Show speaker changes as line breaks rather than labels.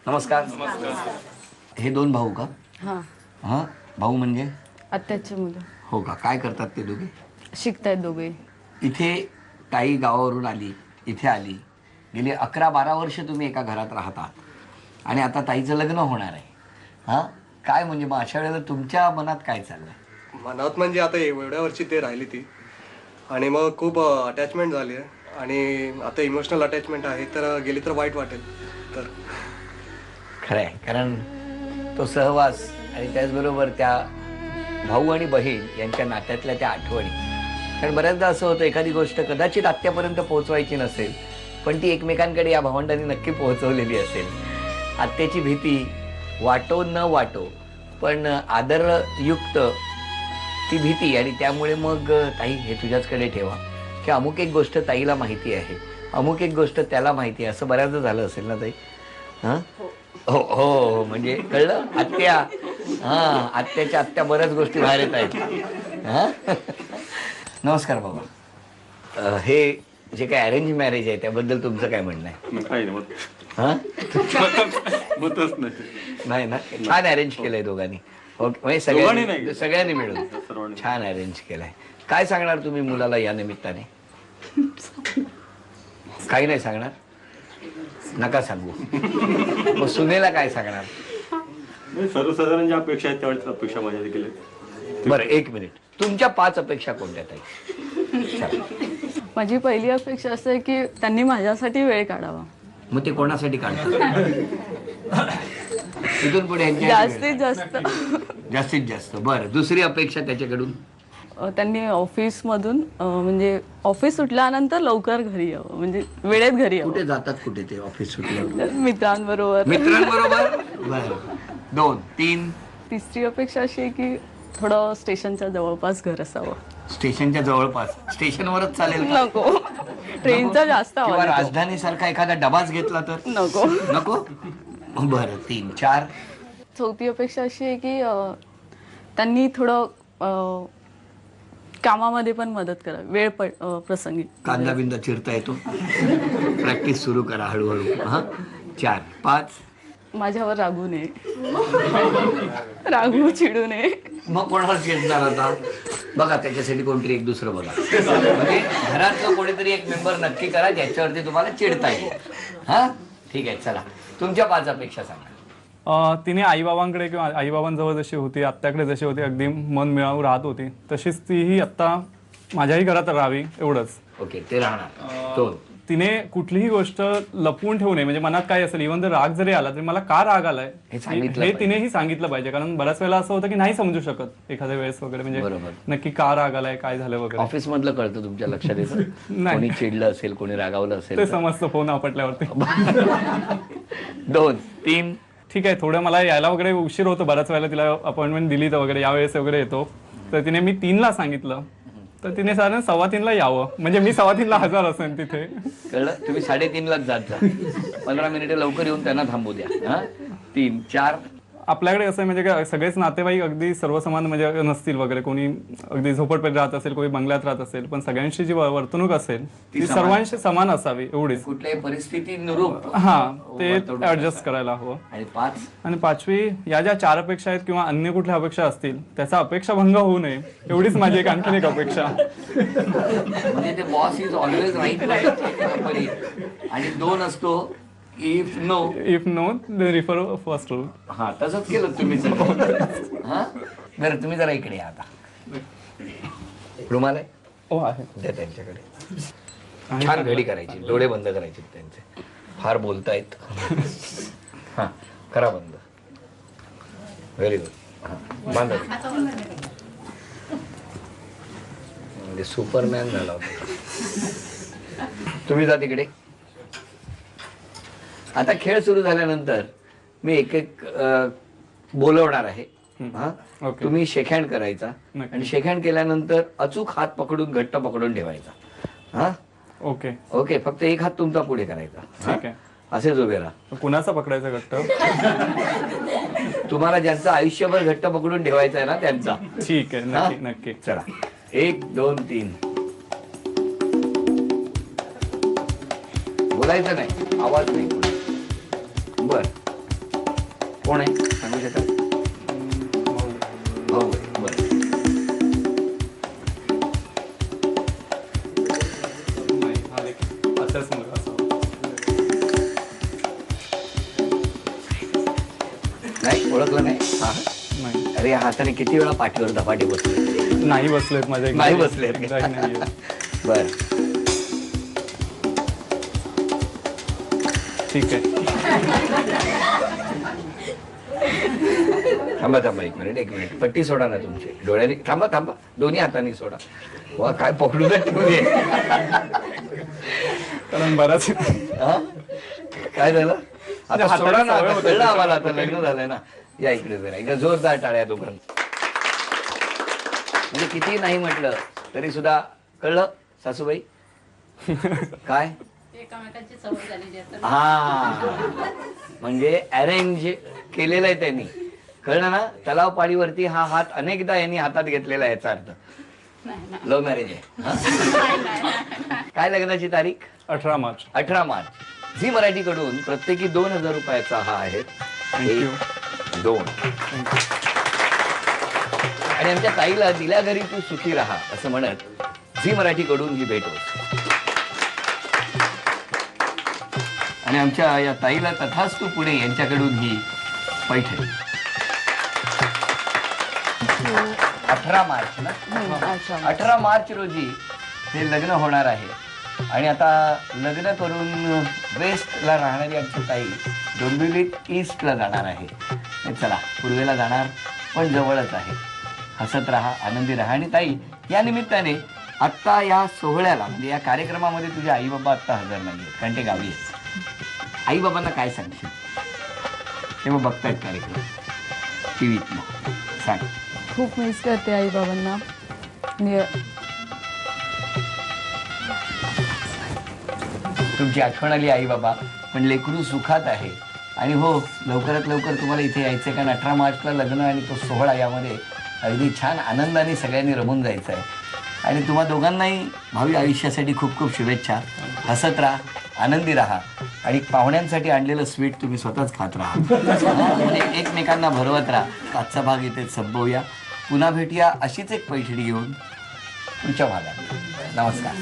नमस्कार. हे दोन भाऊ का?
हां.
हां, भाऊ म्हणजे?
आत्याची मुलं
हो का? काय करतात ते दोघे?
शिकतायत दोघे.
इथे ताई गावावरून आली, इथे आली. गेली 11-12 वर्ष तुम्ही एका घरात राहतात आणि आता ताईचं लग्न होणार आहे. हां, काय म्हणजे मग अशा वेळेला तुमच्या मनात काय चाललंय?
मनात म्हणजे आता एवढ्या वर्षी ते राहिली ती आणि मग खूप अटॅचमेंट झाली आहे आणि आता इमोशनल अटॅचमेंट आहे, तर गेली तर वाईट वाटेल. तर
खरं आहे, कारण तो सहवास आणि त्याचबरोबर त्या भाऊ आणि बहीण यांच्या नात्यातल्या त्या आठवणी. कारण बऱ्याचदा असं होतं, एखादी गोष्ट कदाचित आत्यापर्यंत पोहोचवायची नसेल, पण ती एकमेकांकडे या भावंडांनी नक्की पोहोचवलेली असेल. आत्याची भीती वाटो न वाटो, पण आदरयुक्त ती भीती, आणि त्यामुळे मग ताई हे तुझ्याचकडे ठेवा, की अमुक एक गोष्ट ताईला माहिती आहे, अमुक एक गोष्ट त्याला माहिती आहे, असं बऱ्याचदा झालं असेल ना ताई? हां, हो हो, म्हणजे कळलं आत्या. हां, आत्याच्या आत्या बऱ्याच गोष्टी बाहेर येत आहेत. हां, नमस्कार बाबा. हे जे काय अरेंज मॅरेज आहे त्याबद्दल तुमचं काय म्हणणं आहे?
काही नाही
हां,
मतच नाही.
नाही ना, छान अरेंज केलंय दोघांनी. ओके, म्हणजे
दोघांनी नाही.
सगळ्यांनी मिळून
सर्वांनी.
छान अरेंज केलंय. काय सांगणार तुम्ही मुलाला या निमित्ताने? काही नाही सांगणार? नका सांगू. मग सुनेला काय सांगणार?
नाही, सर्वसाधारण ज्या अपेक्षा आहेत त्यावेळेस अपेक्षा माझ्या देखील आहेत.
बरं, 1 मिनिट. तुमच्या 5 अपेक्षा कोणत्या ताई?
माझी पहिली अपेक्षा असं आहे की त्यांनी माझ्यासाठी वेळ काढावा.
मग ते कोणासाठी काढतात? इथून पुढे यांच्या
जास्तीत जास्त
जास्तीत जास्त. बरं, दुसरी अपेक्षा त्याच्याकडून?
त्यांनी ऑफिसमधून म्हणजे ऑफिस सुटल्यानंतर लवकर घरी यावं, म्हणजे वेळेत घरी यावं.
कुठे जातात, कुठे ते ऑफिस सुटल्यावर?
मित्रांबरोबर.
मित्रांबरोबर. बरं, 2, 3.
तिसरी अपेक्षा अशी आहे की थोडं स्टेशनच्या जवळपास घर असावं.
स्टेशनच्या जवळपास? स्टेशनवरच चालेल का?
नको, ट्रेनचा जास्त
किंवा
आवाज येतो.
राजधानी सारखा एखादा डबाच घेतला तर?
नको.
नको. बरं, 3, 4.
चौथी अपेक्षा अशी आहे की त्यांनी थोडं कामामध्ये पण मदत करा, वेळ प्रसंगी.
कांदा बिंदा चिरता येतो? प्रॅक्टिस सुरू करा हळूहळू. हां, 4, 5.
माझ्यावर रागू नये, रागू चिडू नये.
मग कोणाला चिडणार आता? बघा, त्याच्यासाठी कोणतरी एक दुसरं बघा. म्हणजे घरातलं कोणीतरी एक मेंबर नक्की करा ज्याच्यावरती तुम्हाला चिडता येईल. हां, ठीक आहे. चला, तुमच्या 5 अपेक्षा सांगा.
तिने आईबाबांकडे किंवा आईबाबांजवळ जशी होती, आत्याकडे जशी होती, अगदी मन मिळावून राहत होती, तशीच तीही आत्ता माझ्याही घरात राहावी, एवढंच.
ओके, ते राहणार. 2.
तिने कुठलीही गोष्ट लपवून ठेवू नये. म्हणजे मनात काय असेल, इव्हन जर राग जरी आला तरी मला का राग आलाय हे तिनेही सांगितलं पाहिजे. कारण बऱ्याच वेळेला असं होतं की नाही समजू शकत एखाद्या वेळेस वगैरे, म्हणजे नक्की का राग आलाय, काय झालं वगैरे.
ऑफिस मधलं कळतं तुमच्या लक्षात येतं? कोणी चिडलं असेल, कोणी रागावलं असेल
ते समजतं फोन आपटल्यावरती.
2, 3.
ठीक आहे, थोडं मला यायला वगैरे उशीर होतो बऱ्याच वेळेला. तिला अपॉइंटमेंट दिली तर वगैरे यावेळेस वगैरे येतो, तर तिने मी 3ला सांगितलं, तर तिने साधारण 3:15ला यावं, म्हणजे मी 3:15ला हजर असेल तिथे.
कळलं? तुम्ही 3:30लाच जात जा. 15 मिनिटं लवकर येऊन त्यांना थांबू द्या. हां, 3, 4.
आपल्याकडे असं म्हणजे काय, सगळेच नातेवाईक अगदी सर्वसमान म्हणजे नसतील वगैरे. कोणी अगदी झोपडपट्टीत राहत असेल, कोणी बंगल्यात राहत असेल, पण सगळ्यांची जी वर्तणूक असेल ती सर्वांशी समान असावी, एवढीच.
कुठल्याही परिस्थितीनुरूप
ते ऍडजस्ट करायला हवं.
आणि 5.
आणि 5वी, या ज्या 4 अपेक्षा आहेत किंवा अन्य कुठल्या अपेक्षा असतील त्याचा अपेक्षा भंग होऊ नये, एवढीच माझी एक आणखीन एक अपेक्षा.
म्हणजे ते बॉस इज ऑलवेज राईट. आणि 2 असतो if no.
If no refer first rule.
हा, तसंच केलं तुम्ही. हा, बरं, तुम्ही जरा इकडे या आता. रुमाल आहे?
हो, आहे.
द्या त्यांच्याकडे. छान घडी करायची, डोळे बंद करायचे त्यांचे. फार बोलतायत. हा, करा बंद. Very good. हा, बांधा. म्हणजे सुपरमॅन झाला होता. तुम्ही जा तिकडे. आता खेळ सुरू झाल्यानंतर मी एक एक बोलवणार आहे. हा, तुम्ही शेक हँड करायचा आणि शेक हँड केल्यानंतर अचूक हात पकडून, घट्ट पकडून ठेवायचा. हा,
ओके
ओके. फक्त एक हात तुमचा पुढे करायचा.
ठीक आहे.
असेच उभे राहा.
कुणाचा पकडायचा घट्ट?
तुम्हाला ज्यांचं आयुष्यभर घट्ट पकडून ठेवायचं आहे ना त्यांचा.
ठीक आहे, नक्की नक्की.
चला, 1, 2, 3. बोलायचं नाही, आवाज नाही. बर, कोण आहे सांगू शकाल? भाऊ आहे. बरं.
आताच मुलगा असावा.
नाही ओळखलं नाही? हा
नाही
अरे हाताने किती वेळा पाठीवर धपाटे बसले?
नाही बसलेत माझ्या
नाही बसलेत.
एकदाही नाहीये.
बर
ठीक आहे.
थांबा थांबा एक मिनिट पट्टी सोडा ना तुमची डोळ्याने. थांबा थांबा दोन्ही हाताने सोडा. वा काय पकडू दे तुम्ही.
कारण बराच
हा? काय झालं आता
हाताने
सोडा ना.
सवय
आता
होते
कळलं
त्याची.
आम्हाला आता लग्न झालंय ना. या इकडे जरा इकडे जोरदार टाळ्या तोपर्यंत. म्हणजे किती नाही म्हटलं तरी सुद्धा कळलं सासूबाई काय.
एकामेकांची सवय झालेली असते.
हा म्हणजे अरेंज केलेलं आहे त्यांनी. कळलं ना. तलाव पाळीवरती हा हात अनेकदा यांनी हातात घेतलेला आहे याचा अर्थ. लव्ह मॅरेज आहे. हा? काय लग्नाची तारीख?
18 मार्च.
18 मार्च. झी मराठी कडून प्रत्येकी 2000 रुपयाचा हा आहे.
थँक्यू.
2 आणि आमच्या ताईला दिल्या घरी तू सुखी राहा असं म्हणत झी मराठी कडून ही भेट होत. आणि आमच्या या ताईला तथास्तु पुणे यांच्याकडून ही पैठणी. 18 मार्च ना. 18 मार्च रोजी हे लग्न होणार आहे. आणि आता लग्न करून वेस्टला राहणारी आमची ताई डोंबिवलीत ईस्टला जाणार आहे. हे चला पूर्वेला जाणार पण जवळच आहे. हसत राहा आनंदी राहा. आणि ताई या निमित्ताने आत्ता या सोहळ्याला म्हणजे या कार्यक्रमामध्ये तुझे आई बाबा आत्ता हजर नाही आहेत कारण ते गावी आहेत. आई बाबांना काय सांगशील तेव्हा बघतायत कार्यक्रम टीव्हीत मग सांग.
खूप मिस करते आई बाबांना.
तुमची आठवण आली आई बाबा पण लेकरू सुखात आहे. आणि हो लवकरात लवकर तुम्हाला इथे यायचं आहे कारण 18 मार्चला लग्न आणि तो सोहळा यामध्ये अगदी छान आनंदाने सगळ्यांनी रमून जायचं आहे. आणि तुम्हा दोघांनाही भावी आयुष्यासाठी खूप खूप शुभेच्छा. हसत राहा आनंदी राहा आणि पाहुण्यांसाठी आणलेलं स्वीट तुम्ही स्वतःच खात राहा. म्हणजे एकमेकांना भरवत राहा. आजचा भाग इथे संपवूया. पुन्हा भेटूया अशीच एक पैठणी घेऊन पुढच्या भागात. नमस्कार.